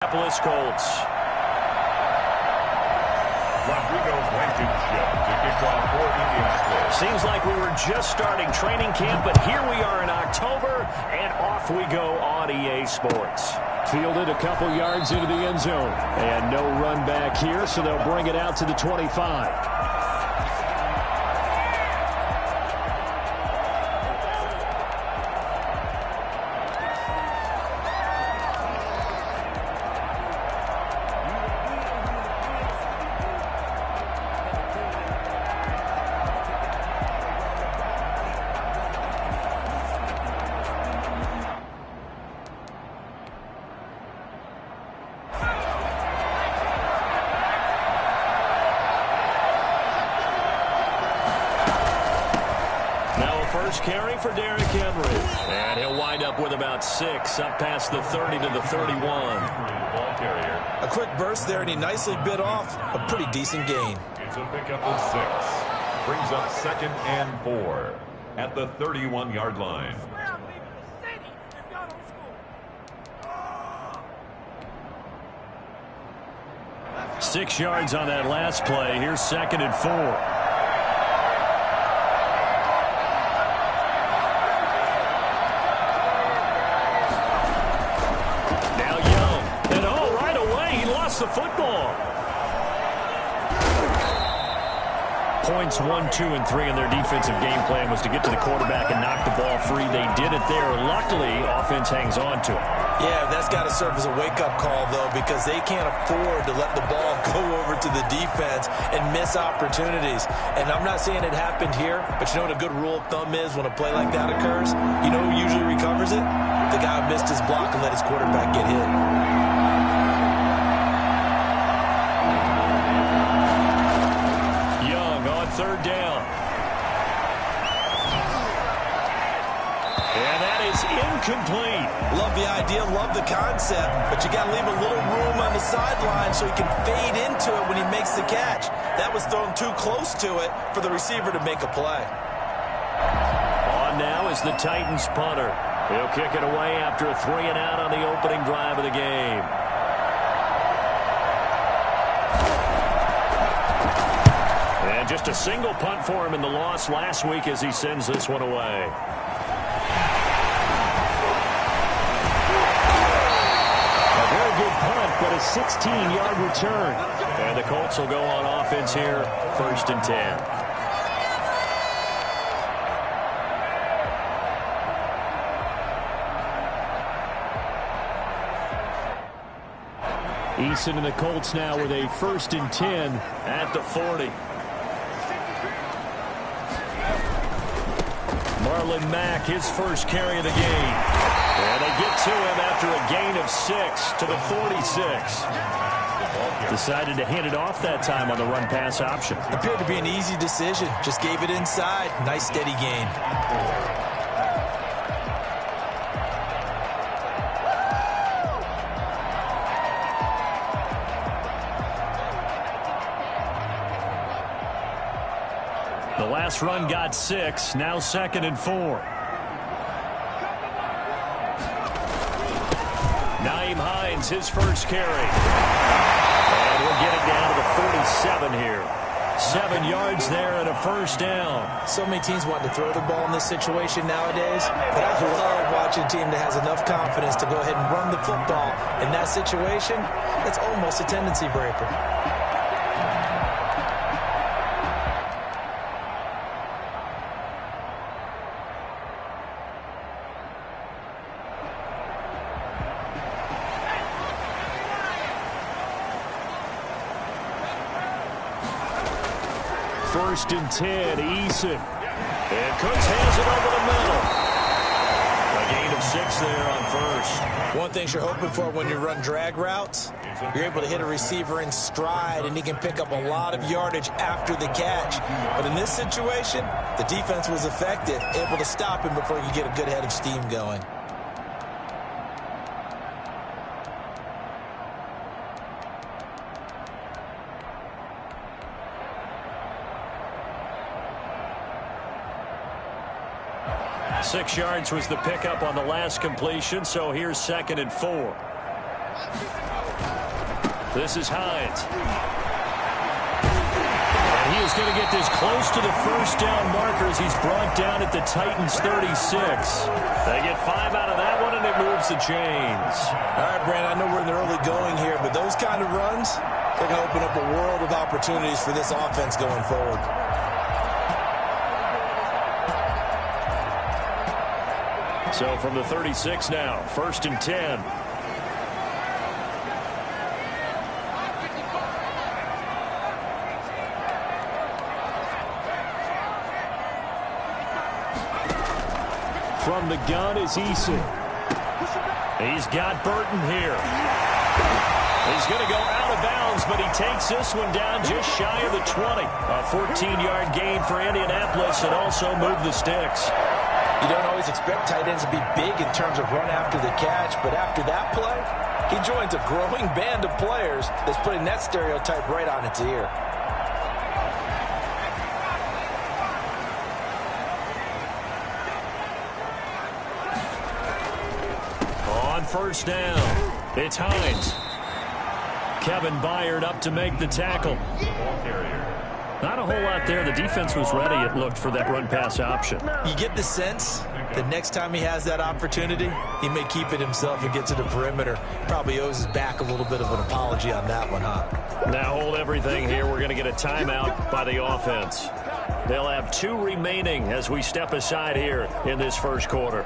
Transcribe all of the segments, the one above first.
Indianapolis Colts. Seems like we were just starting training camp, but here we are in October, and off we go on EA Sports. Fielded a couple yards into the end zone. And no run back here, so they'll bring it out to the 25. First carry for Derrick Henry. And he'll wind up with about 6, up past the 30 to the 31. A quick burst there, and he nicely bit off a pretty decent gain. It's a pickup of 6. Brings up 2nd and 4 at the 31-yard line. Six yards on that last play. Here's 2nd and 4. The football. Points 1, 2, and 3 in their defensive game plan was to get to the quarterback and knock the ball free. They did it there. Luckily, offense hangs on to it. Yeah, that's got to serve as a wake-up call, though, because they can't afford to let the ball go over to the defense and miss opportunities. And I'm not saying it happened here, but you know what a good rule of thumb is when a play like that occurs? You know who usually recovers it? The guy who missed his block and let his quarterback get hit. Third down. And that is incomplete. Love the idea, love the concept, but you got to leave a little room on the sideline so he can fade into it when he makes the catch. That was thrown too close to it for the receiver to make a play. On now is the Titans punter. He'll kick it away after a 3-and-out on the opening drive of the game. Just a single punt for him in the loss last week as he sends this one away. A very good punt, but a 16-yard return. And the Colts will go on offense here, 1st and 10. Eason and the Colts now with a 1st and 10 at the 40. Marlon Mack, his first carry of the game. And they get to him after a gain of 6 to the 46. Decided to hand it off that time on the run-pass option. Appeared to be an easy decision. Just gave it inside. Nice, steady gain. The last run got 6. Now 2nd and 4. Nyheim Hines, his first carry. And we'll get it down to the 47 here. 7 yards there and a 1st down. So many teams want to throw the ball in this situation nowadays, but I love watching a team that has enough confidence to go ahead and run the football. In that situation, that's almost a tendency breaker. First and 10, Eason. And Cooks has it over the middle. A gain of 6 there on 1st. One thing you're hoping for when you run drag routes, you're able to hit a receiver in stride, and he can pick up a lot of yardage after the catch. But in this situation, the defense was effective, able to stop him before he could get a good head of steam going. Six yards was the pickup on the last completion, so here's 2nd and 4. This is Hines. And he is going to get this close to the first down marker as he's brought down at the Titans' 36. They get 5 out of that one, and it moves the chains. All right, Brandon, I know we're in the early going here, but those kind of runs, they're going to open up a world of opportunities for this offense going forward. So from the 36 now, 1st and 10. From the gun is Eason. He's got Burton here. He's going to go out of bounds, but he takes this one down just shy of the 20. A 14-yard gain for Indianapolis and also move the sticks. You don't always expect tight ends to be big in terms of run after the catch, but after that play, he joins a growing band of players that's putting that stereotype right on its ear. On 1st down, it's Hines. Kevin Byard up to make the tackle. Not a whole lot there. The defense was ready, it looked, for that run-pass option. You get the sense that next time he has that opportunity, he may keep it himself and get to the perimeter. Probably owes his back a little bit of an apology on that one, huh? Now hold everything here. We're going to get a timeout by the offense. They'll have 2 remaining as we step aside here in this first quarter.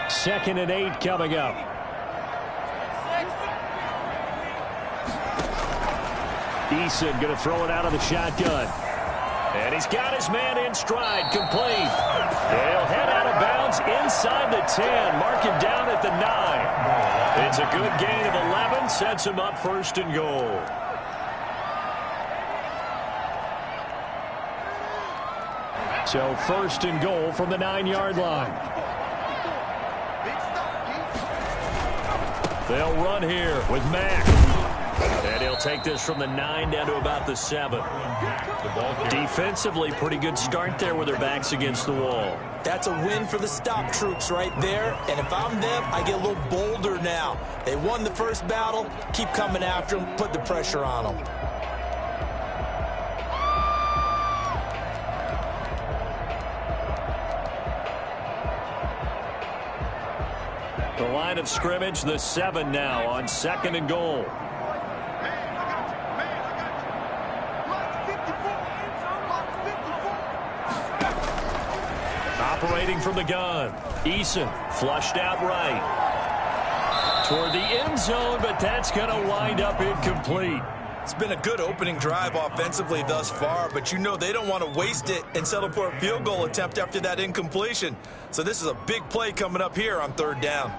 Second and 8 coming up. Eason going to throw it out of the shotgun. And he's got his man in stride, complete. He'll head out of bounds inside the 10. Mark him down at the 9. It's a good gain of 11. Sets him up 1st and goal. So 1st and goal from the 9-yard line. They'll run here with Mack. And he'll take this from the 9 down to about the 7. Defensively, pretty good start there with their backs against the wall. That's a win for the stop troops right there. And if I'm them, I get a little bolder now. They won the first battle. Keep coming after them. Put the pressure on them. The line of scrimmage, the 7 now on 2nd and goal. Operating from the gun. Eason flushed out right. Toward the end zone, but that's going to wind up incomplete. It's been a good opening drive offensively thus far, but you know they don't want to waste it and settle for a field goal attempt after that incompletion. So this is a big play coming up here on 3rd down.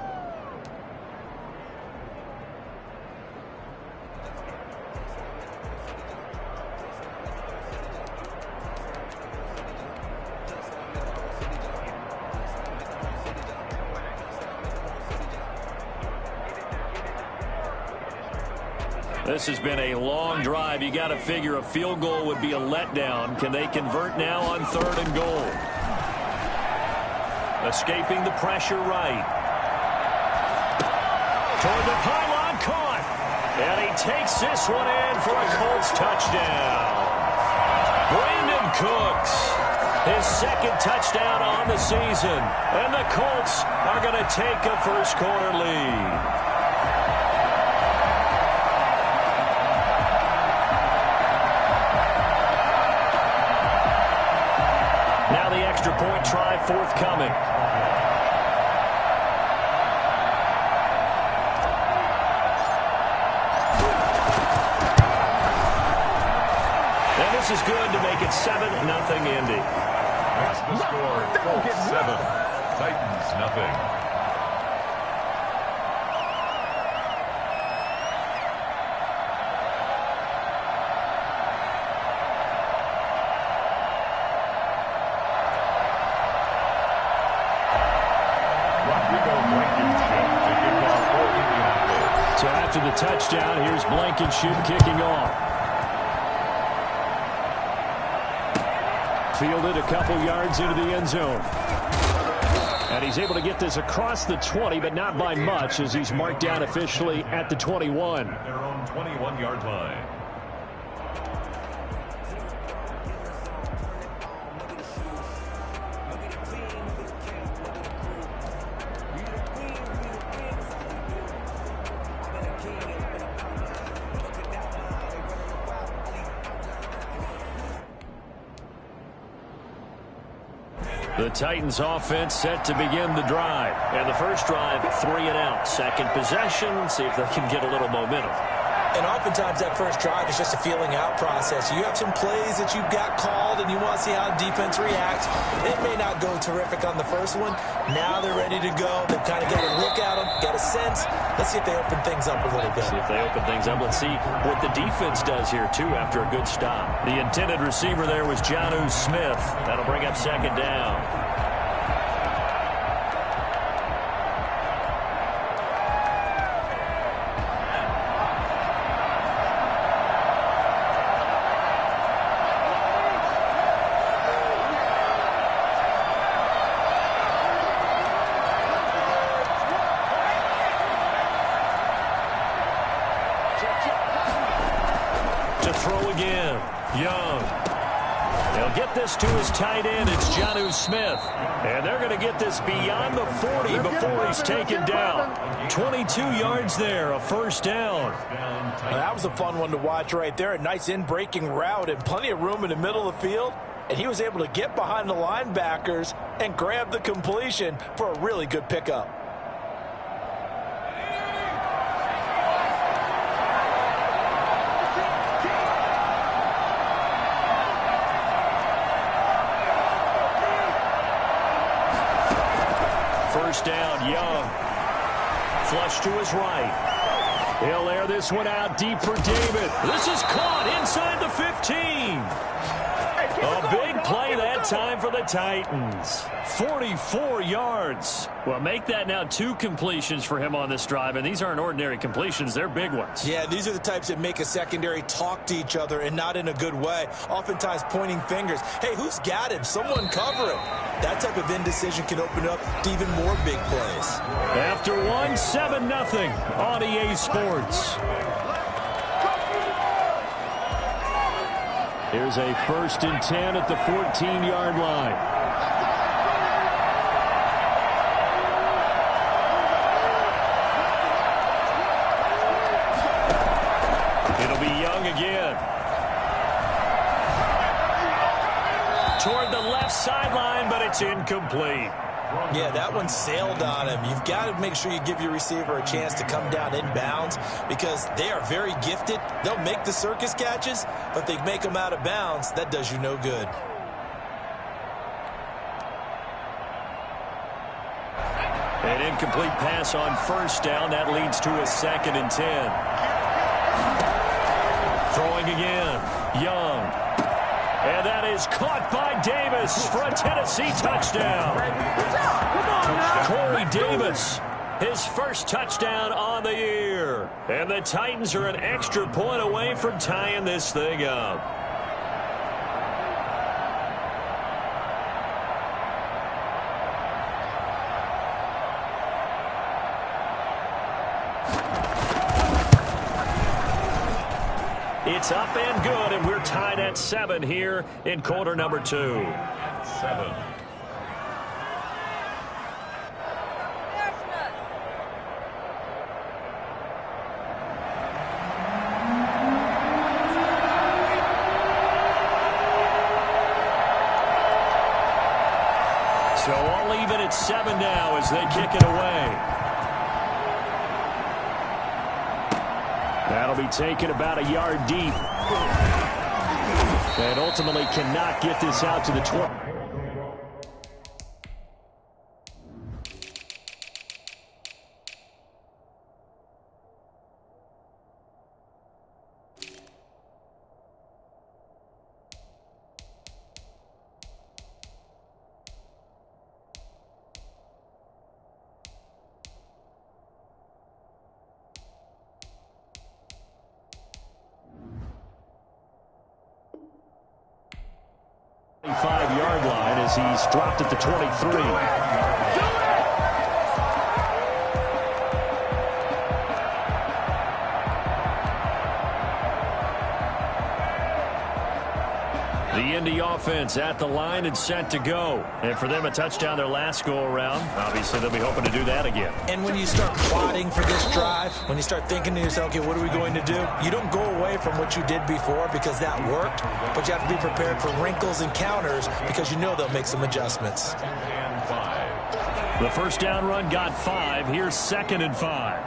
This has been a long drive. You got to figure a field goal would be a letdown. Can they convert now on 3rd and goal? Escaping the pressure right. Toward the pylon, caught. And he takes this one in for a Colts touchdown. Brandon Cooks, his 2nd touchdown on the season. And the Colts are going to take a first quarter lead. Now the extra point try forthcoming. And this is good to make it 7-0 Indy. Makes the score Colts 7, Titans nothing. So after the touchdown, here's Blankenship kicking off. Fielded a couple yards into the end zone. And he's able to get this across the 20, but not by much, as he's marked down officially at the 21. At their own 21-yard line. The Titans offense set to begin the drive. And the first drive, 3 and out. Second possession, see if they can get a little momentum. And oftentimes that first drive is just a feeling out process. You have some plays that you've got called and you want to see how the defense reacts. It may not go terrific on the first one. Now they're ready to go. They've kind of got a look at them, got a sense. Let's see if they open things up a little bit. See if they open things up. Let's see what the defense does here, too, after a good stop. The intended receiver there was Jonnu Smith. That'll bring up second down. To throw again, Young. They'll get this to his tight end. It's Jonnu Smith. And they're going to get this beyond the 40 before he's taken down. 22 yards there, a first down. Well, that was a fun one to watch right there. A nice in-breaking route and plenty of room in the middle of the field. And he was able to get behind the linebackers and grab the completion for a really good pickup. First down, Young. Flush to his right. He'll air this one out deep for David. This is caught inside the 15. A big play that time for the Titans. 44 yards. Well, make that now 2 completions for him on this drive, and these aren't ordinary completions. They're big ones. Yeah, these are the types that make a secondary talk to each other and not in a good way. Oftentimes pointing fingers. Hey, who's got him? Someone cover him. That type of indecision can open up to even more big plays. After one, 7-0 on EA Sports. Here's a 1st and 10 at the 14-yard line. It'll be Young again. Toward the left sideline, but it's incomplete. Yeah, that one sailed on him. You've got to make sure you give your receiver a chance to come down inbounds because they are very gifted. They'll make the circus catches, but they make them out of bounds. That does you no good. An incomplete pass on first down. That leads to a 2nd and 10. Throwing again. Young. And that is caught by Davis for a Tennessee touchdown. Corey Davis, his first touchdown on the year. And the Titans are an extra point away from tying this thing up. It's up and good, and we're tied at 7 here in quarter number 2. 7. So all even at 7 now as they kick it away. That'll be taken about a yard deep. And ultimately cannot get this out to the 20. as he's dropped at the 23. The Indy offense at the line and set to go. And for them, a touchdown their last go-around. Obviously, they'll be hoping to do that again. And when you start plotting for this drive, when you start thinking to yourself, okay, what are we going to do? You don't go away from what you did before because that worked, but you have to be prepared for wrinkles and counters because you know they'll make some adjustments. The first down run got 5. Here's 2nd and 5.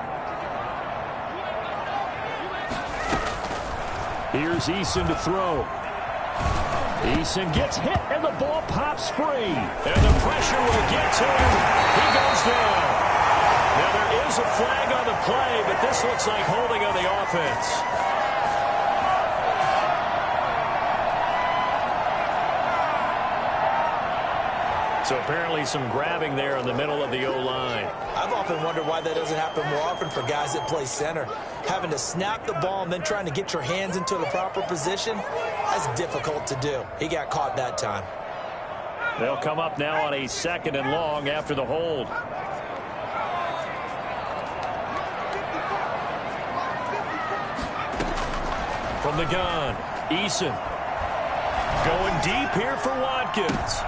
Here's Eason to throw. Eason gets hit, and the ball pops free. And the pressure will get to him. He goes down. Now, there is a flag on the play, but this looks like holding on the offense. So apparently some grabbing there in the middle of the O-line. I've often wondered why that doesn't happen more often for guys that play center. Having to snap the ball and then trying to get your hands into the proper position, that's difficult to do. He got caught that time. They'll come up now on a 2nd and long after the hold. From the gun, Eason. Going deep here for Watkins.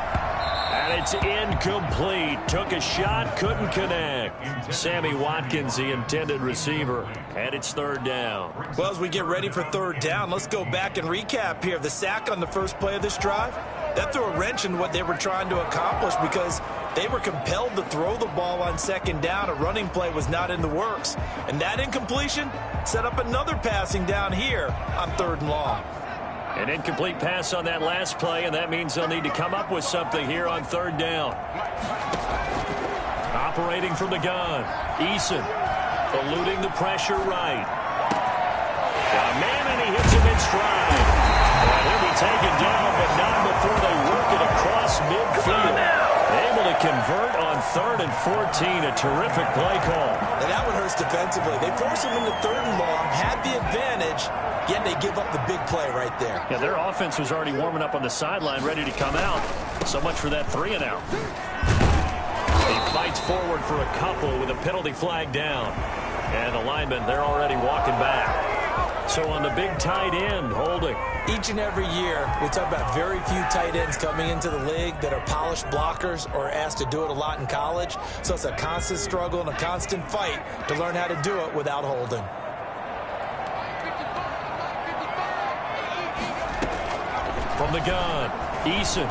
And it's incomplete. Took a shot, couldn't connect. Sammy Watkins, the intended receiver. And it's 3rd down. Well, as we get ready for 3rd down, let's go back and recap here. The sack on the first play of this drive, that threw a wrench in what they were trying to accomplish because they were compelled to throw the ball on 2nd down. A running play was not in the works. And that incompletion set up another passing down here on 3rd and long. An incomplete pass on that last play, and that means they'll need to come up with something here on 3rd down. Operating from the gun, Eason eluding the pressure right. Got a man, and he hits him in stride. And he'll be taken down, but not before they work it across midfield. Able to convert on 3rd and 14. A terrific play call. And that one hurts defensively. They force him into 3rd and long, had the advantage, yet they give up the big play right there. Yeah, their offense was already warming up on the sideline, ready to come out. So much for that 3 and out. He fights forward for a couple with a penalty flag down. And the linemen, they're already walking back. So on the big tight end, holding. Each and every year, we talk about very few tight ends coming into the league that are polished blockers or asked to do it a lot in college. So it's a constant struggle and a constant fight to learn how to do it without holding. From the gun, Eason.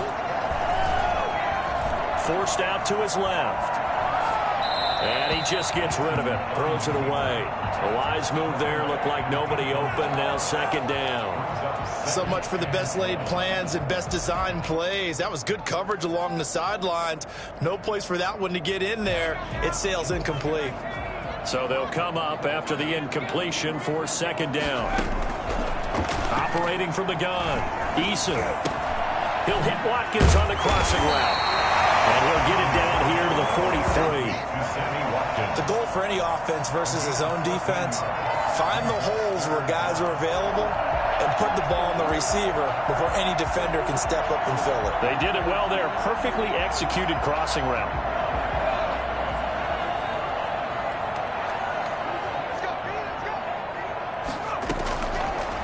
Forced out to his left. And he just gets rid of it. Throws it away. A wise move there. Looked like nobody open. Now 2nd down. So much for the best laid plans and best designed plays. That was good coverage along the sidelines. No place for that one to get in there. It sails incomplete. So they'll come up after the incompletion for 2nd down. Operating from the gun, Eason. He'll hit Watkins on the crossing route. And he'll get it down here to the 43. The goal for any offense versus his own defense, find the holes where guys are available and put the ball on the receiver before any defender can step up and fill it. They did it well there. Perfectly executed crossing route.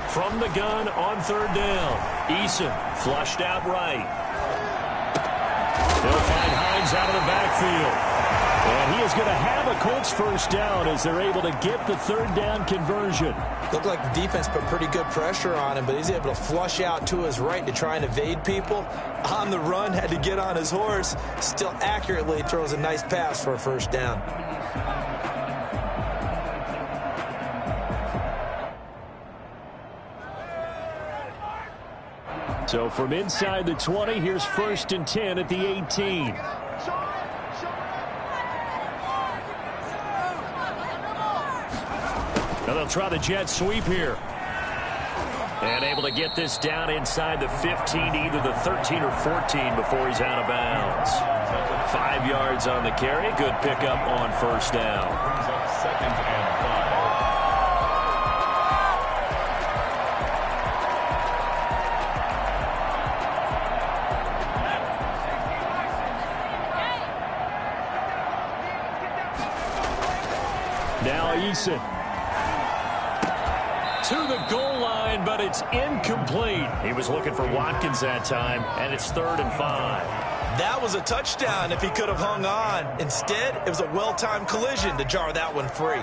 From the gun on 3rd down. Eason flushed out right. They'll find Hines out of the backfield. And he is going to have a Colts first down as they're able to get the 3rd down conversion. Looked like the defense put pretty good pressure on him, but he's able to flush out to his right to try and evade people. On the run, had to get on his horse. Still accurately throws a nice pass for a first down. So from inside the 20, here's 1st and 10 at the 18. Now they'll try the jet sweep here. And able to get this down inside the 15, either the 13 or 14 before he's out of bounds. 5 yards on the carry. Good pickup on 1st down. 2nd and 5. Now Eason. To the goal line, but it's incomplete. He was looking for Watkins that time, and it's 3rd and 5. That was a touchdown if he could have hung on. Instead, it was a well-timed collision to jar that one free.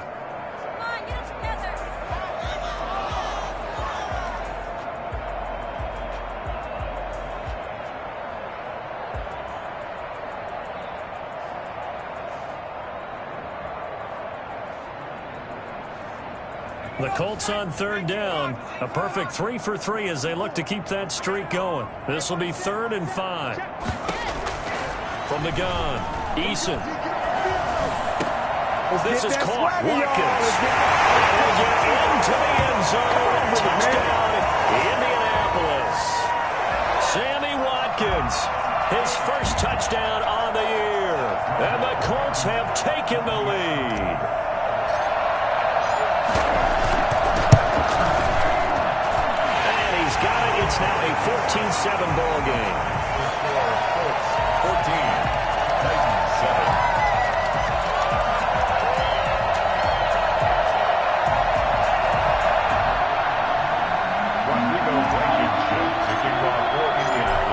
The Colts on 3rd down. A perfect 3 for 3 as they look to keep that streak going. This will be 3rd and 5. From the gun, Eason. This is caught. Watkins. And get into the end zone. Touchdown, Indianapolis. Sammy Watkins, his first touchdown on the year. And the Colts have taken the lead. It's now a 14-7 ball game. 14, Titans 7.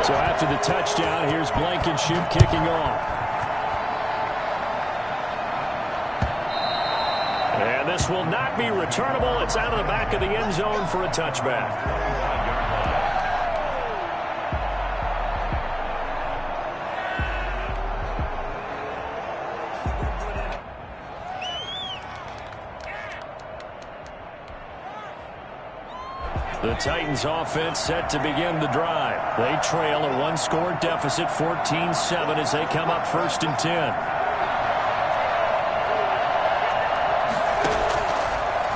So after the touchdown, here's Blankenship kicking off. And this will not be returnable. It's out of the back of the end zone for a touchback. The Titans offense set to begin the drive. They trail a one-score deficit, 14-7, as they come up 1st and 10.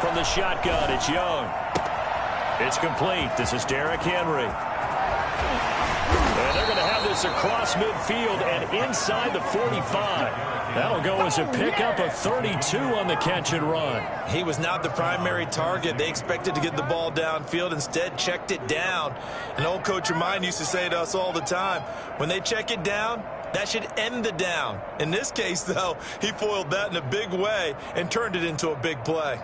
From the shotgun, it's Young. It's complete. This is Derrick Henry. And they're going to have this across midfield and inside the 45. That'll go as a pickup of 32 on the catch and run. He was not the primary target. They expected to get the ball downfield. Instead, checked it down. An old coach of mine used to say to us all the time, when they check it down, that should end the down. In this case, though, he foiled that in a big way and turned it into a big play.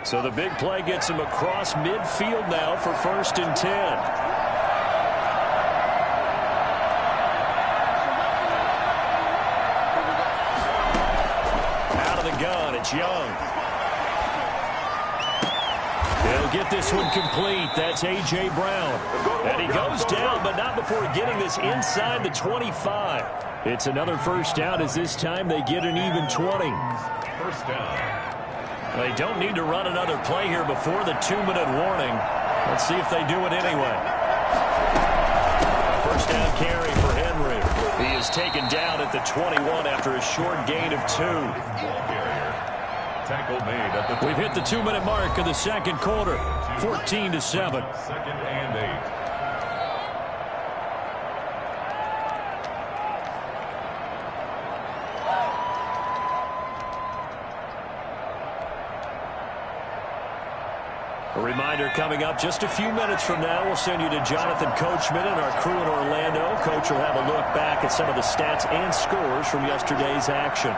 So the big play gets him across midfield now for 1st and 10. Gun, it's Young. He'll get this one complete. That's A.J. Brown. And he goes down, but not before getting this inside the 25. It's another 1st down as this time they get an even 20. 1st down. They don't need to run another play here before the 2-minute warning. Let's see if they do it anyway. 1st down carry for Henry. He is taken down at the 21 after a short gain of 2. Tackle made at the We've hit the 2-minute mark of the 2nd quarter, 14-7. 2nd and 8. A reminder coming up just a few minutes from now, we'll send you to Jonathan Coachman and our crew in Orlando. Coach will have a look back at some of the stats and scores from yesterday's action.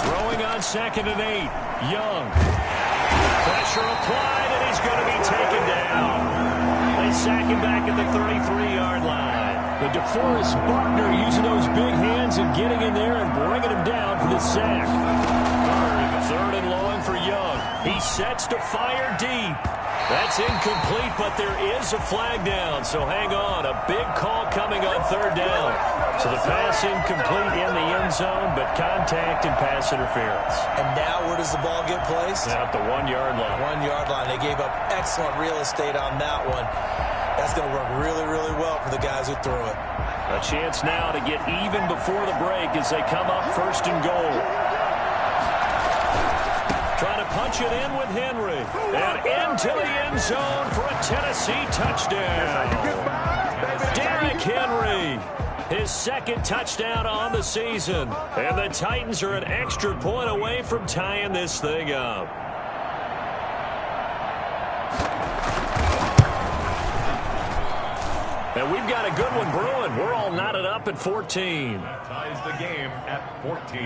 Throwing on 2nd and 8. Young. Pressure applied, and he's going to be taken down. They sack him back at the 33-yard line. The DeForest Buckner using those big hands and getting in there and bringing him down for the sack. 3rd and long for Young. He sets to fire deep. That's incomplete, but there is a flag down, so hang on. A big call coming on 3rd down. So the pass incomplete in the end zone, but contact and pass interference. And now where does the ball get placed? At the 1-yard line. 1-yard line. They gave up excellent real estate on that one. That's going to work really, really well for the guys who threw it. A chance now to get even before the break as they come up 1st and goal. Trying to punch it in with Henry. And into the end zone for a Tennessee touchdown. Derrick Henry. His 2nd touchdown on the season. And the Titans are an extra point away from tying this thing up. And we've got a good one brewing. We're all knotted up at 14. That ties the game at 14.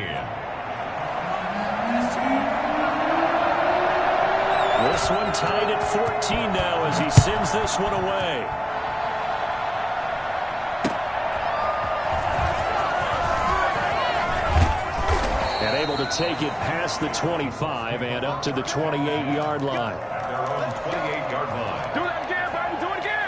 This one tied at 14 now as he sends this one away. And able to take it past the 25 and up to the 28-yard line. At their own 28-yard line. Do that again, baby. Do it again.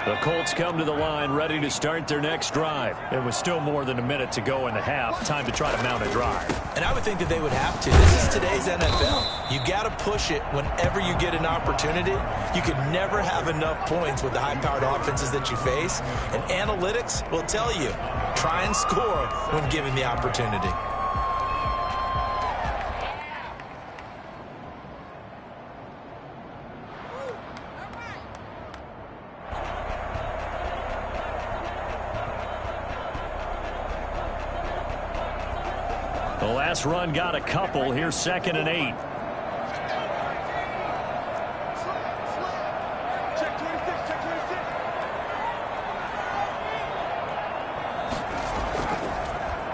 The Colts come to the line ready to start their next drive. It was still more than a minute to go in the half. Time to try to mount a drive. And I would think that they would have to. This is today's NFL. You got to push it whenever you get an opportunity. You can never have enough points with the high-powered offenses that you face. And analytics will tell you, try and score when given the opportunity. The last run got a couple. Here's 2nd and 8. Check 26, check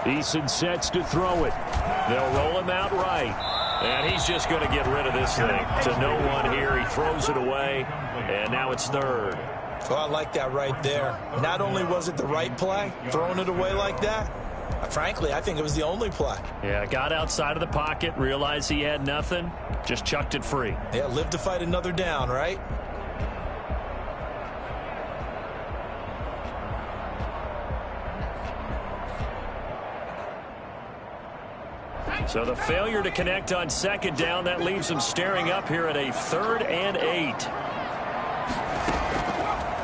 26. Eason sets to throw it. They'll roll him out right. And he's just going to get rid of this thing. To no one here. He throws it away. And now it's 3rd. So I like that right there. Not only was it the right play, throwing it away like that, frankly, I think it was the only play. Yeah, got outside of the pocket, realized he had nothing, just chucked it free. Yeah, live to fight another down, right? So the failure to connect on 2nd down, that leaves them staring up here at a 3rd and 8.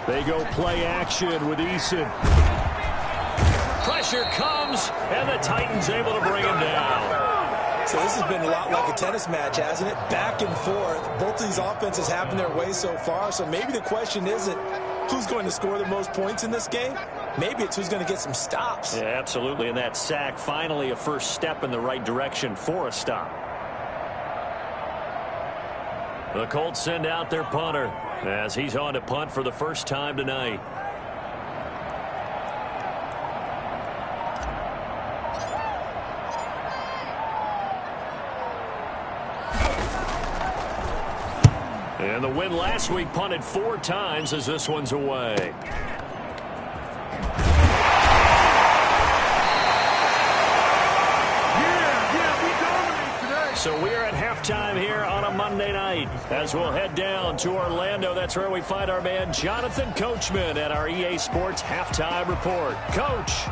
They go play action with Eason. Pressure comes, and the Titans able to bring him down. So this has been a lot like a tennis match, hasn't it? Back and forth. Both of these offenses having their way so far. So maybe the question isn't who's going to score the most points in this game. Maybe it's who's going to get some stops. Yeah, absolutely. And that sack, finally a first step in the right direction for a stop. The Colts send out their punter as he's on to punt for the first time tonight. And the win last week punted 4 times as this one's away. So we're at halftime here on a Monday night as we'll head down to Orlando. That's where we find our man Jonathan Coachman at our EA Sports Halftime Report. Coach.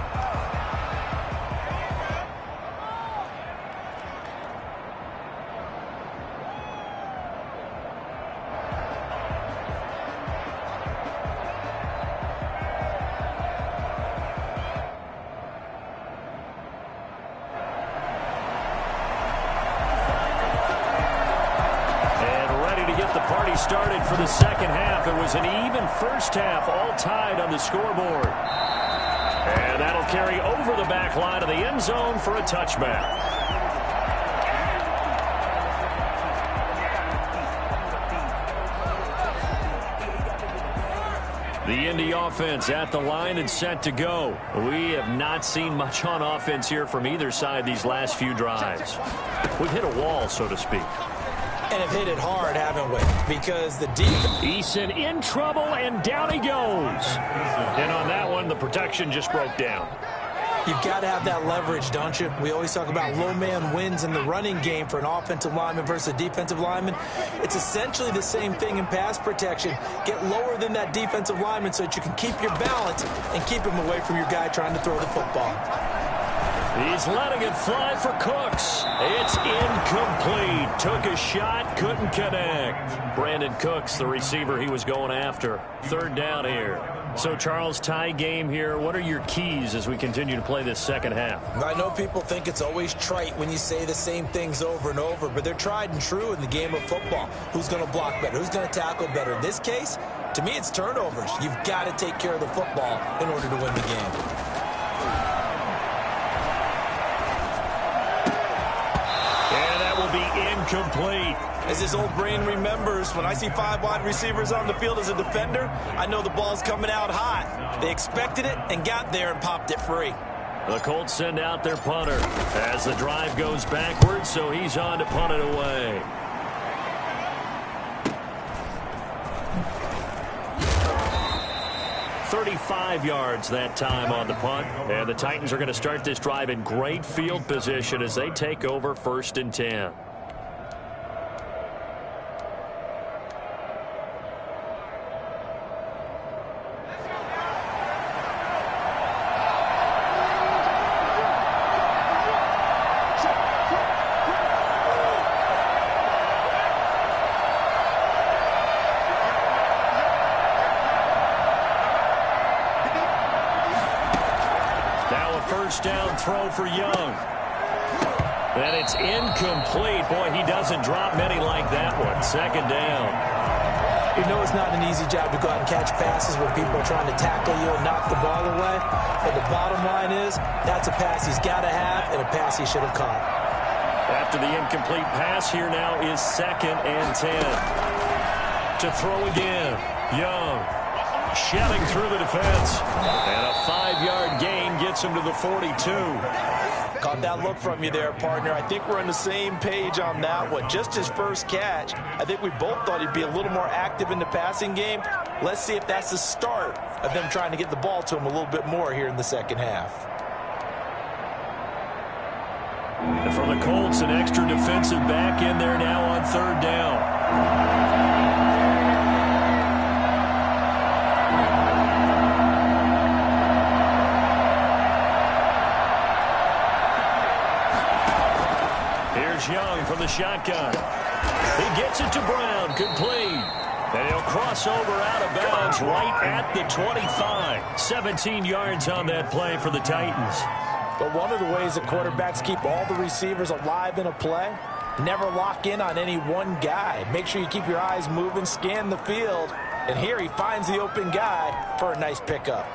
Started for the second half. It was an even first half, all tied on the scoreboard. And that'll carry over the back line of the end zone for a touchback. The Indy offense at the line and set to go. We have not seen much on offense here from either side these last few drives. We've hit a wall, so to speak. And have hit it hard, haven't we? Because the defense... Eason in trouble, and down he goes. And on that one, the protection just broke down. You've got to have that leverage, don't you? We always talk about low man wins in the running game for an offensive lineman versus a defensive lineman. It's essentially the same thing in pass protection. Get lower than that defensive lineman so that you can keep your balance and keep him away from your guy trying to throw the football. He's letting it fly for Cooks. It's incomplete. Took a shot, couldn't connect. Brandon Cooks, the receiver he was going after. 3rd down here. So, Charles, tie game here. What are your keys as we continue to play this second half? I know people think it's always trite when you say the same things over and over, but they're tried and true in the game of football. Who's going to block better? Who's going to tackle better? In this case, To me, it's turnovers. You've got to take care of the football in order to win the game. And that will be incomplete. As his old brain remembers, when I see 5 wide receivers on the field as a defender, I know the ball's coming out hot. They expected it and got there and popped it free. The Colts send out their punter as the drive goes backwards, so he's on to punt it away. "35 yards that time on the punt. And the Titans are going to start this drive in great field position as they take over 1st and 10. Down throw for Young. And it's incomplete. Boy, he doesn't drop many like that one. 2nd down. You know it's not an easy job to go out and catch passes when people are trying to tackle you and knock the ball away. But the bottom line is that's a pass he's got to have and a pass he should have caught. After the incomplete pass, here now is 2nd and 10. To throw again. Young. Shelling through the defense. And a 5-yard gain gets him to the 42. Caught that look from you there, partner. I think we're on the same page on that one. Just his first catch. I think we both thought he'd be a little more active in the passing game. Let's see if that's the start of them trying to get the ball to him a little bit more here in the second half. And for the Colts, an extra defensive back in there now on 3rd down. Young from the shotgun. He gets it to Brown, complete. And he'll cross over out of bounds right at the 25. 17 yards on that play for the Titans. But one of the ways that quarterbacks keep all the receivers alive in a play, never lock in on any one guy. Make sure you keep your eyes moving, scan the field. And here he finds the open guy for a nice pickup.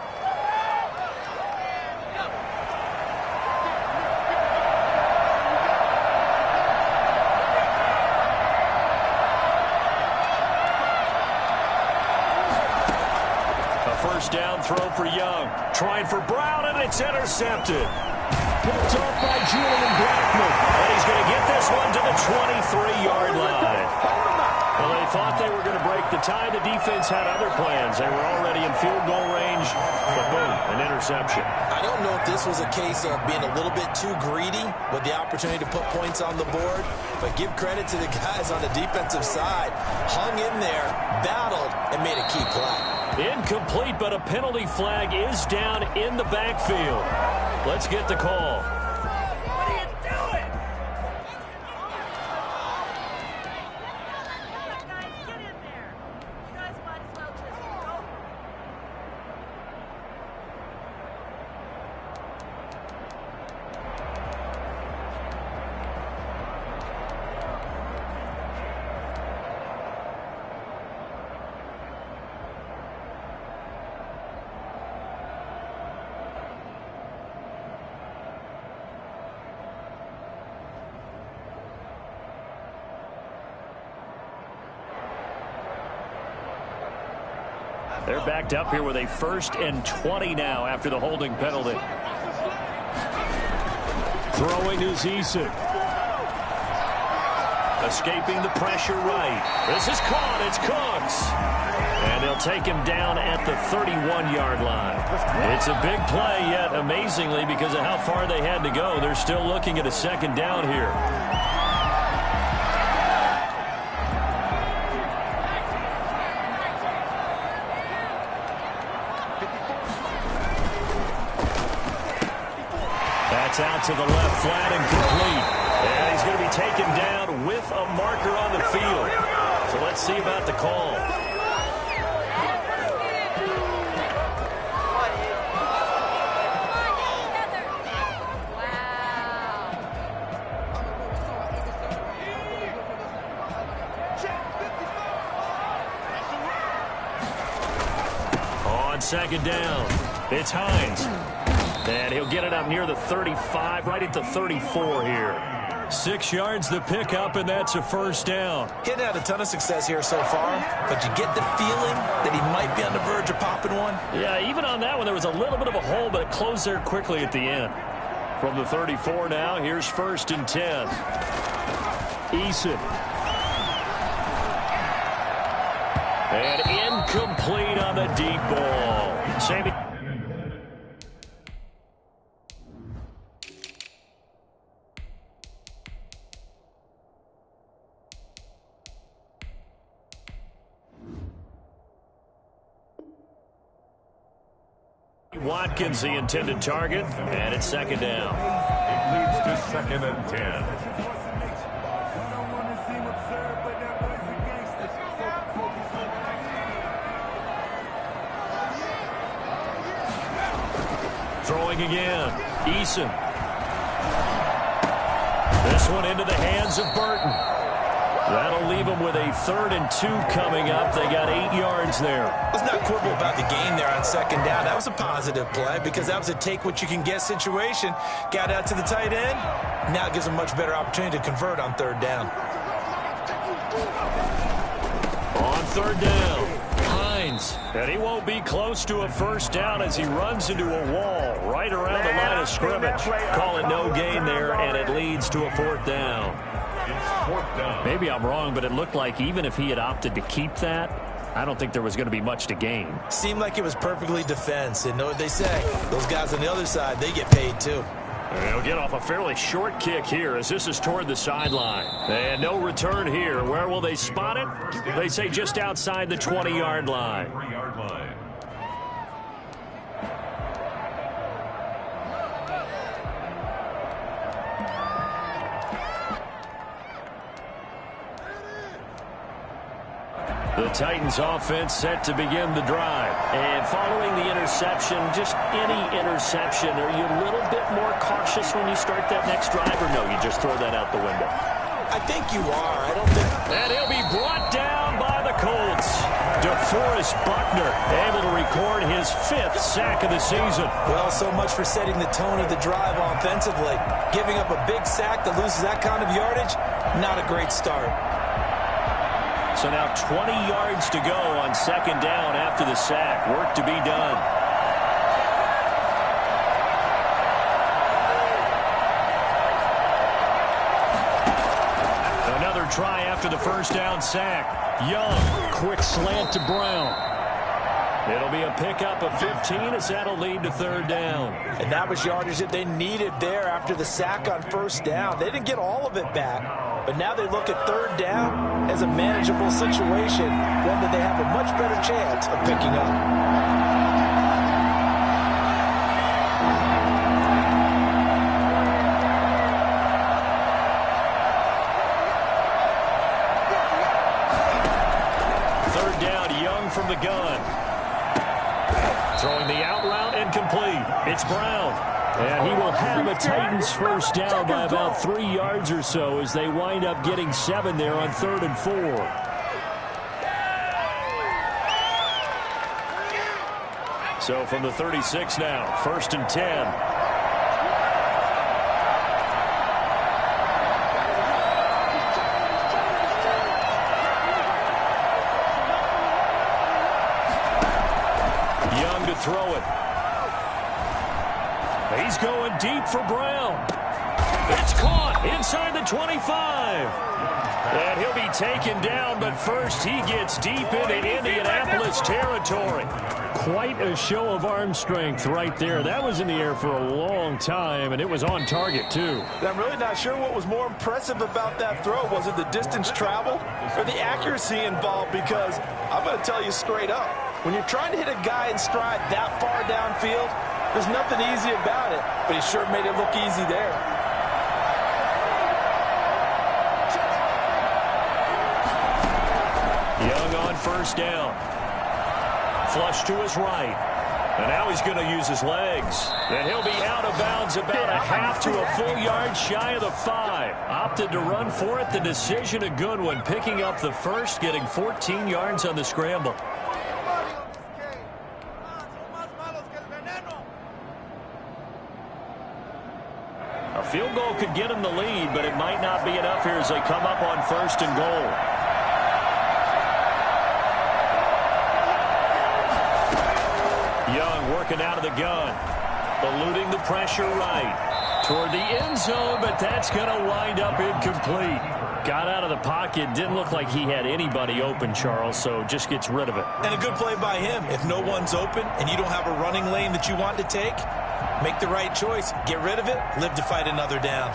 Down throw for Young. Trying for Brown, and it's intercepted. Picked off by Julian Blackman. And he's going to get this one to the 23-yard line. Well, they thought they were going to break the tie. The defense had other plans. They were already in field goal range. But boom, an interception. I don't know if this was a case of being a little bit too greedy with the opportunity to put points on the board. But give credit to the guys on the defensive side. Hung in there, battled, and made a key play. Incomplete, but a penalty flag is down in the backfield. Let's get the call. What are you doing? Guys, get in there. You guys might as well just go. They're backed up here with a 1st and 20 now after the holding penalty. Throwing is Eason. Escaping the pressure right. This is caught. It's Cooks. And they'll take him down at the 31-yard line. It's a big play, yet amazingly, because of how far they had to go, they're still looking at a 2nd down here. Out to the left, flat and complete. And he's going to be taken down with a marker on the field. So let's see about the call. On second down, it's Hines. And he'll get it up near the 35, right at the 34 here. 6 yards the pickup, and that's a first down. He hadn't had a ton of success here so far, but you get the feeling that he might be on the verge of popping one. Yeah, even on that one, there was a little bit of a hole, but it closed there quickly at the end. From the 34 now, here's 1st and 10. Eason. And incomplete on the deep ball. Sammy. Watkins, the intended target, and it's second down. It leads to 2nd and 10. Throwing again. Eason. This one into the hands of Burton. That'll leave them with a 3rd and 2 coming up. They got 8 yards there. Let's not quibble about the game there on second down. That was a positive play because that was a take-what-you-can-get situation. Got out to the tight end. Now it gives them a much better opportunity to convert on 3rd down. On 3rd down, Hines. And he won't be close to a first down as he runs into a wall right around the line of scrimmage. Call it no gain there, and it leads to a 4th down. Maybe I'm wrong, but it looked like even if he had opted to keep that, I don't think there was going to be much to gain. Seemed like it was perfectly defense. And know what they say? Those guys on the other side, they get paid too. They'll get off a fairly short kick here as this is toward the sideline. And no return here. Where will they spot it? They say just outside the 20-yard line. The Titans offense set to begin the drive. And following the interception, just any interception, are you a little bit more cautious when you start that next drive, or no, you just throw that out the window? I think you are. I don't think... And he'll be brought down by the Colts. DeForest Buckner able to record his 5th sack of the season. Well, so much for setting the tone of the drive offensively. Giving up a big sack that loses that kind of yardage, not a great start. So now 20 yards to go on second down after the sack. Work to be done. Another try after the first down sack. Young, quick slant to Brown. It'll be a pickup of 15 as that'll lead to 3rd down. And that was yardage that they needed there after the sack on first down. They didn't get all of it back, but now they look at 3rd down as a manageable situation, one that they have a much better chance of picking up. From the gun. Throwing the out route incomplete. It's Brown. And he will have a Titans first down by about 3 yards or so as they wind up getting 7 there on 3rd and 4. So from the 36 now, 1st and 10. Throw it. He's going deep for Brown. It's caught inside the 25. And he'll be taken down, but first he gets deep into Indianapolis territory. Quite a show of arm strength right there. That was in the air for a long time, and it was on target, too. I'm really not sure what was more impressive about that throw. Was it the distance traveled or the accuracy involved? Because I'm going to tell you straight up, when you're trying to hit a guy in stride that far downfield, there's nothing easy about it. But he sure made it look easy there. Young on first down. Flush to his right. And now he's going to use his legs. And he'll be out of bounds about a half to a full yard shy of the 5. Opted to run for it. The decision a good one. Picking up the first, getting 14 yards on the scramble. field goal could get them the lead, but it might not be enough here as they come up on 1st and goal. Young working out of the gun. Eluding the pressure right. Toward the end zone, but that's going to wind up incomplete. Got out of the pocket. Didn't look like he had anybody open, Charles, so just gets rid of it. And a good play by him. If no one's open and you don't have a running lane that you want to take, make the right choice. Get rid of it. Live to fight another down.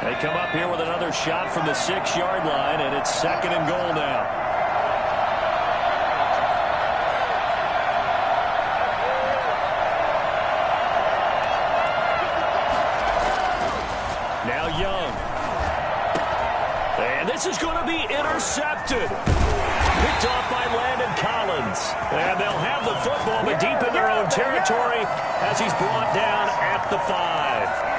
They come up here with another shot from the 6-yard line, and it's 2nd and goal now. Now Young. And this is going to be intercepted. Picked off by Landon Collins. And they'll have the football, but deep in their own territory as he's brought down at the 5.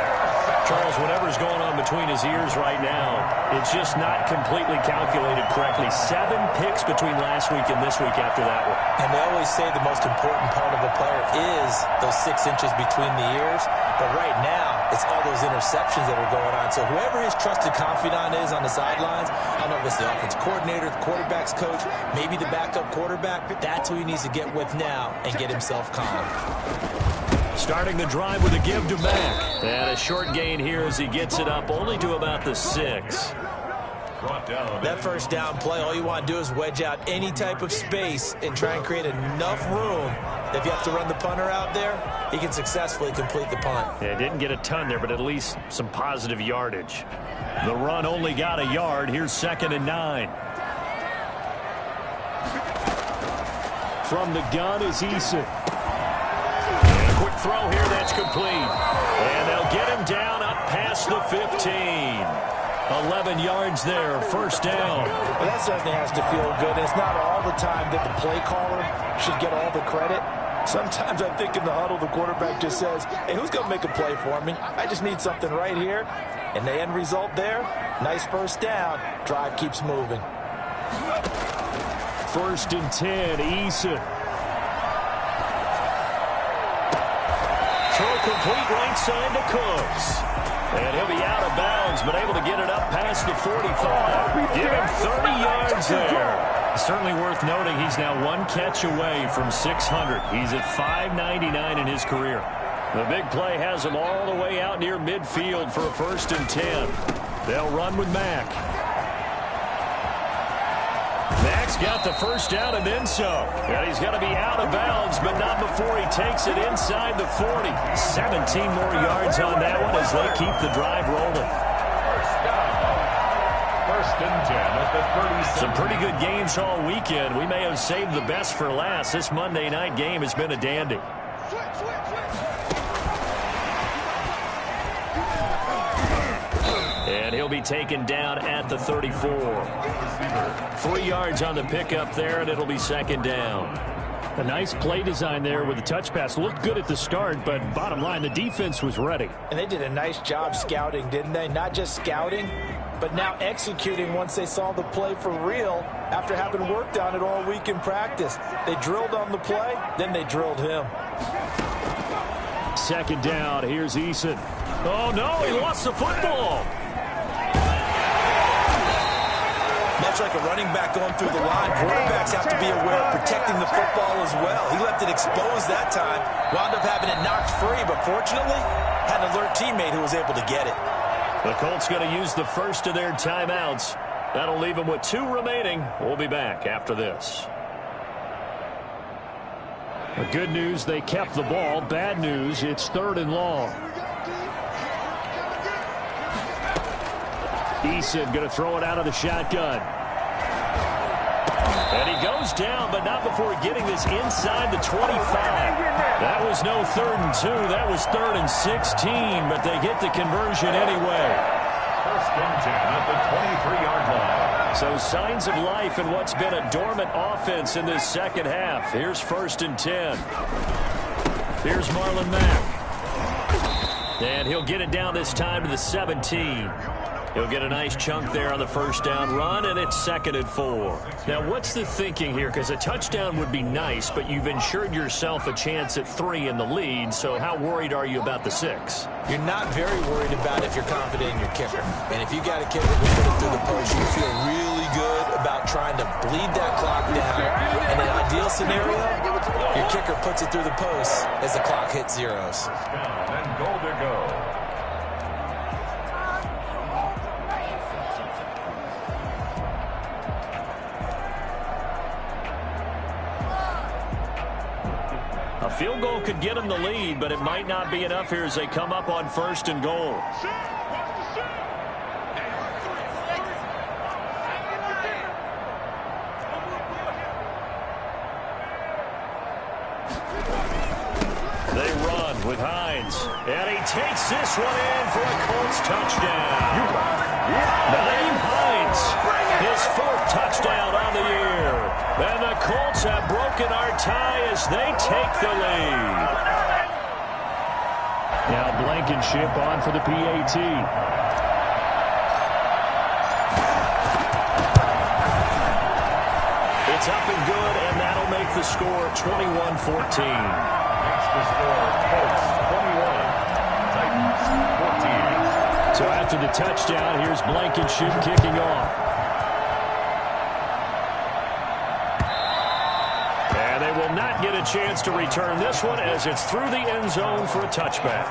Charles, whatever's going on between his ears right now, it's just not completely calculated correctly. 7 picks between last week and this week after that one. And they always say the most important part of a player is those 6 inches between the ears. But right now, it's all those interceptions that are going on. So whoever his trusted confidant is on the sidelines, I don't know if it's the offensive coordinator, the quarterback's coach, maybe the backup quarterback, that's who he needs to get with now and get himself calm. Starting the drive with a give to Mack. And a short gain here as he gets it up only to about the 6. That first down play, all you want to do is wedge out any type of space and try and create enough room. If you have to run the punter out there, he can successfully complete the punt. Yeah, didn't get a ton there, but at least some positive yardage. The run only got a yard. Here's 2nd and 9. From the gun is Eason. Throw here, that's complete. And they'll get him down up past the 15. 11 yards there, 1st down. Well, that certainly has to feel good. It's not all the time that the play caller should get all the credit. Sometimes I think in the huddle, the quarterback just says, hey, who's going to make a play for me? I just need something right here. And the end result there, nice 1st down. Drive keeps moving. 1st and 10, Eason. Throw complete right side to Cooks. And he'll be out of bounds, but able to get it up past the 45. Give him 30 yards there. Certainly worth noting he's now 1 catch away from 600. He's at 599 in his career. The big play has him all the way out near midfield for a 1st and 10. They'll run with Mack. Mack's got the 1st down and then so. And he's going to be out of bounds, but not before he takes it inside the 40. 17 more yards on that one as they keep the drive rolling. 1st and 10 at the 37. Some pretty good games all weekend. We may have saved the best for last. This Monday night game has been a dandy. And he'll be taken down at the 34. 3 yards on the pickup there, and it'll be 2nd down. A nice play design there with the touch pass. Looked good at the start, but bottom line, the defense was ready. And they did a nice job scouting, didn't they? Not just scouting, but now executing once they saw the play for real after having worked on it all week in practice. They drilled on the play, then they drilled him. 2nd down. Here's Eason. Oh, no, he lost the football. Much like a running back going through the line, quarterbacks have to be aware of protecting the football as well. He left it exposed that time, wound up having it knocked free, but fortunately, had an alert teammate who was able to get it. The Colts going to use the first of their timeouts. That'll leave them with 2 remaining. We'll be back after this. The good news, they kept the ball. Bad news, it's 3rd and long. Eason going to throw it out of the shotgun. And he goes down, but not before getting this inside the 25. That was no 3rd and 2. That was 3rd and 16, but they get the conversion anyway. 1st and 10 at the 23-yard line. So signs of life in what's been a dormant offense in this 2nd half. Here's 1st and 10. Here's Marlon Mack. And he'll get it down this time to the 17. He'll get a nice chunk there on the first down run, and it's 2nd and 4. Now, what's the thinking here? Because a touchdown would be nice, but you've ensured yourself a chance at 3 in the lead, so how worried are you about the 6? You're not very worried about it if you're confident in your kicker. And if you got a kicker who put it through the post, you feel really good about trying to bleed that clock down. In an ideal scenario, your kicker puts it through the post as the clock hits zeros. And goal to go. A field goal could get them the lead, but it might not be enough here as they come up on 1st and goal. They run with Hines, and he takes this one in for a Colts touchdown. Naeem Hines, his 4th touchdown on the year. And the Colts have broken our tie as they take the lead. Now Blankenship on for the PAT. It's up and good, and that'll make the score 21-14. Makes the score Colts 21, Titans 14. So after the touchdown, here's Blankenship kicking off. And they will not get a chance to return this one as it's through the end zone for a touchback.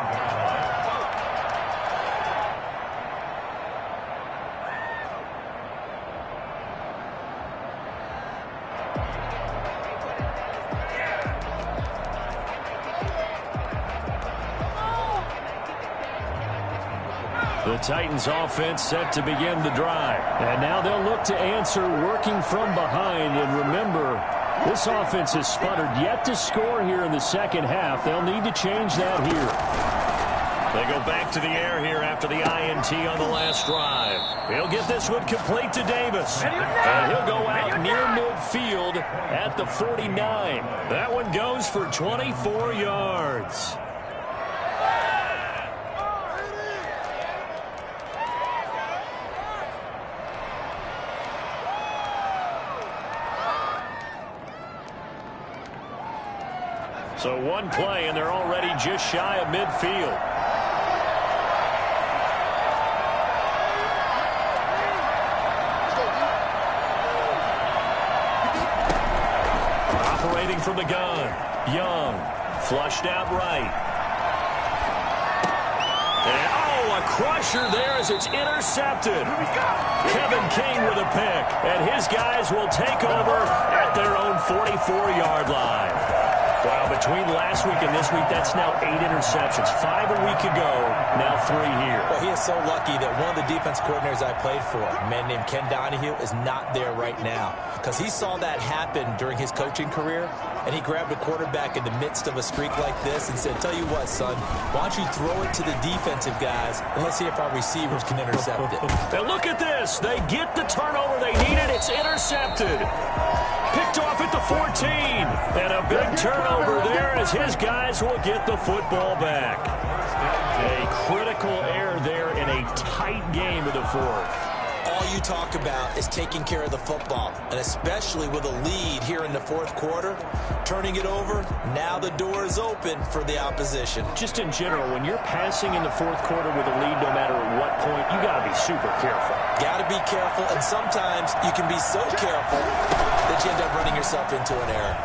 The Titans offense set to begin the drive. And now they'll look to answer working from behind. And remember, this offense has sputtered yet to score here in the second half. They'll need to change that here. They go back to the air here after the INT on the last drive. He'll get this one complete to Davis. And he'll go out near midfield at the 49. That one goes for 24 yards. So one play, and they're already just shy of midfield. Operating from the gun. Young. Flushed out right. And, oh, a crusher there as it's intercepted. Kevin King with a pick. And his guys will take over at their own 44-yard line. Wow, between last week and this week, that's now 8 interceptions. 5 a week ago, now 3 here. Well, he is so lucky that one of the defense coordinators I played for, a man named Ken Donahue, is not there right now. Because he saw that happen during his coaching career, and he grabbed a quarterback in the midst of a streak like this and said, tell you what, son, why don't you throw it to the defensive guys, and let's see if our receivers can intercept it. And look at this. They get the turnover they needed. It's intercepted. Picked off at the 14. And a big turnover there as his guys will get the football back. A critical error there in a tight game of the 4th. All you talk about is taking care of the football, and especially with a lead here in the 4th quarter, turning it over, now the door is open for the opposition. Just in general, when you're passing in the 4th quarter with a lead, no matter at what point, you got to be super careful. Got to be careful, and sometimes you can be so careful that you end up running yourself into an error.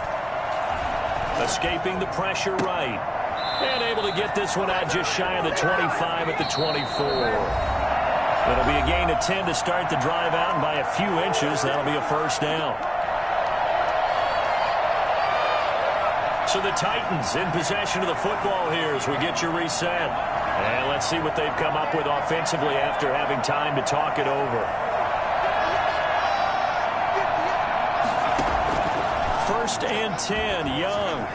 Escaping the pressure right. And able to get this one out just shy of the 25 at the 24. It'll be a gain of 10 to start the drive out, and by a few inches, that'll be a first down. So the Titans in possession of the football here as we get you reset. And let's see what they've come up with offensively after having time to talk it over. 1st and 10, Young.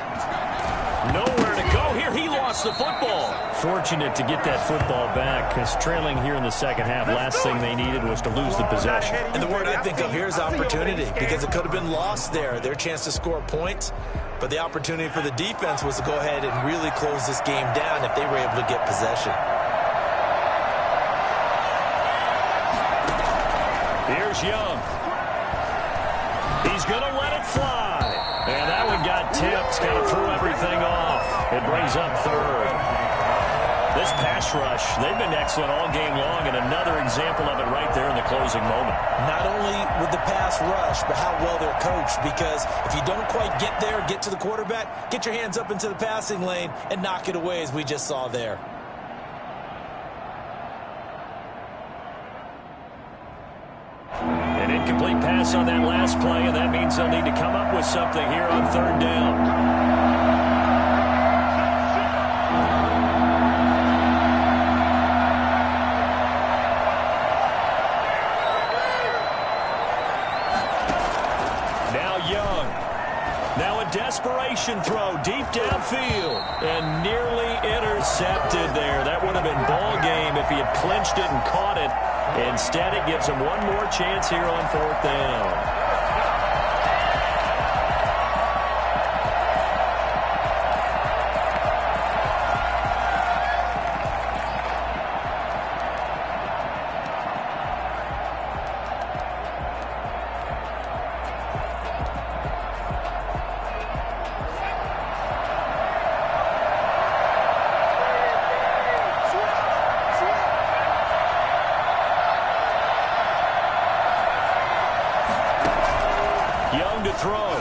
Nowhere to go here. he lost the football. Fortunate to get that football back, because trailing here in the second half, last thing they needed was to lose the possession. And the word I think of here is opportunity, because it could have been lost there. Their chance to score points, but the opportunity for the defense was to go ahead and really close this game down if they were able to get possession. Here's Young. He's going to let it fly. And that one got tipped, kind of threw everything off. It brings up third. This pass rush, they've been excellent all game long, and another example of it right there in the closing moment. Not only with the pass rush, but how well they're coached, because if you don't quite get there, get to the quarterback, get your hands up into the passing lane and knock it away, as we just saw there. An incomplete pass on that last play, and that means they'll need to come up with something here on third down. Desperation throw deep downfield and nearly intercepted there. That would have been ball game if he had clinched it and caught it. Instead, it gives him one more chance here on fourth down. Throw.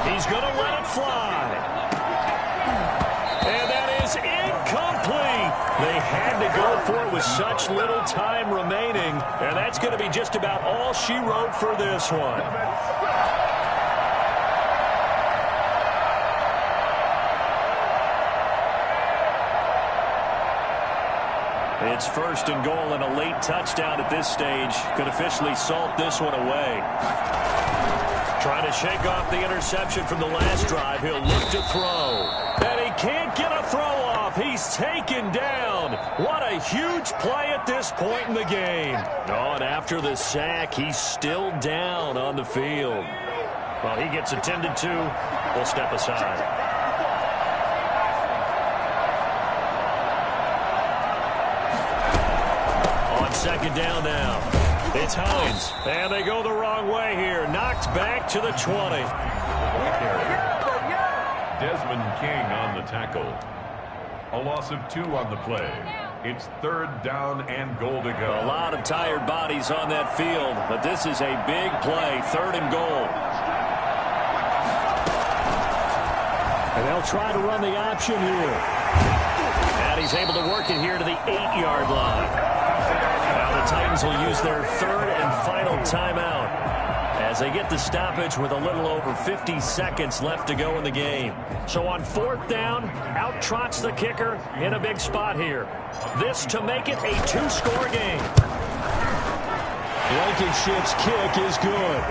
He's going to let it fly. And that is incomplete. They had to go for it with such little time remaining. And that's going to be just about all she wrote for this one. It's first and goal, and a late touchdown at this stage could officially salt this one away. Trying to shake off the interception from the last drive. He'll look to throw. And he can't get a throw off. He's taken down. What a huge play at this point in the game. Oh, and after the sack, he's still down on the field. Well, he gets attended to. We'll step aside. On second down now. It's Hines, and they go the wrong way here. Knocked back to the 20. Desmond King on the tackle. A loss of 2 on the play. It's third down and goal to go. A lot of tired bodies on that field, but this is a big play, third and goal. And they'll try to run the option here. And he's able to work it here to the 8-yard line. Now the Titans will use their third and final timeout as they get the stoppage with a little over 50 seconds left to go in the game. So on fourth down, out trots the kicker in a big spot here. This to make it a 2-score game. Blankenship's kick is good.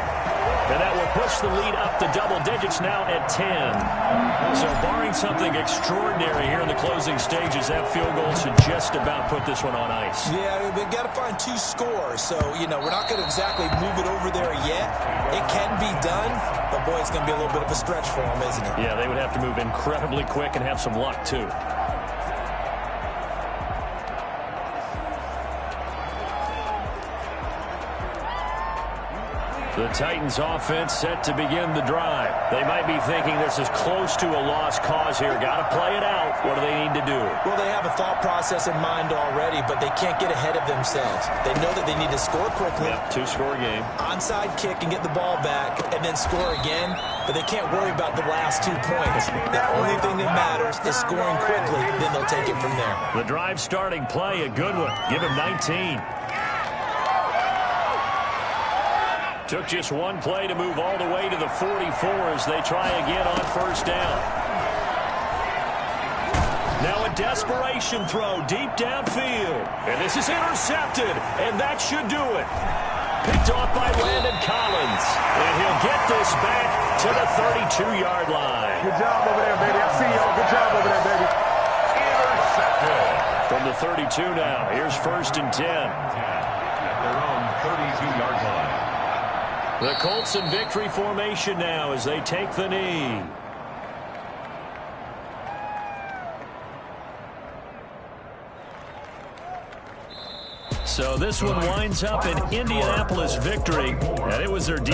And that will push the lead up to double digits now at 10. So barring something extraordinary here in the closing stages, that field goal should just about put this one on ice. Yeah, they've got to find 2 scores. So, you know, we're not going to exactly move it over there yet. It can be done, but boy, it's going to be a little bit of a stretch for them, isn't it? Yeah, they would have to move incredibly quick and have some luck, too. The Titans offense set to begin the drive. They might be thinking this is close to a lost cause here. Got to play it out. What do they need to do? Well, they have a thought process in mind already, but they can't get ahead of themselves. They know that they need to score quickly. Yep, 2-score game. Onside kick and get the ball back and then score again, but they can't worry about the last 2 points. The only thing that matters is scoring quickly, then they'll take it from there. The drive starting play, a good one. Give him 19. Took just one play to move all the way to the 44 as they try again on first down. Now a desperation throw deep downfield. And this is intercepted, and that should do it. Picked off by Landon Collins. And he'll get this back to the 32-yard line. Good job over there, baby. I see y'all. Good job over there, baby. From the 32 now, here's 1st and 10. At their own 32-yard line. The Colts in victory formation now as they take the knee. So this one winds up an Indianapolis victory, and it was their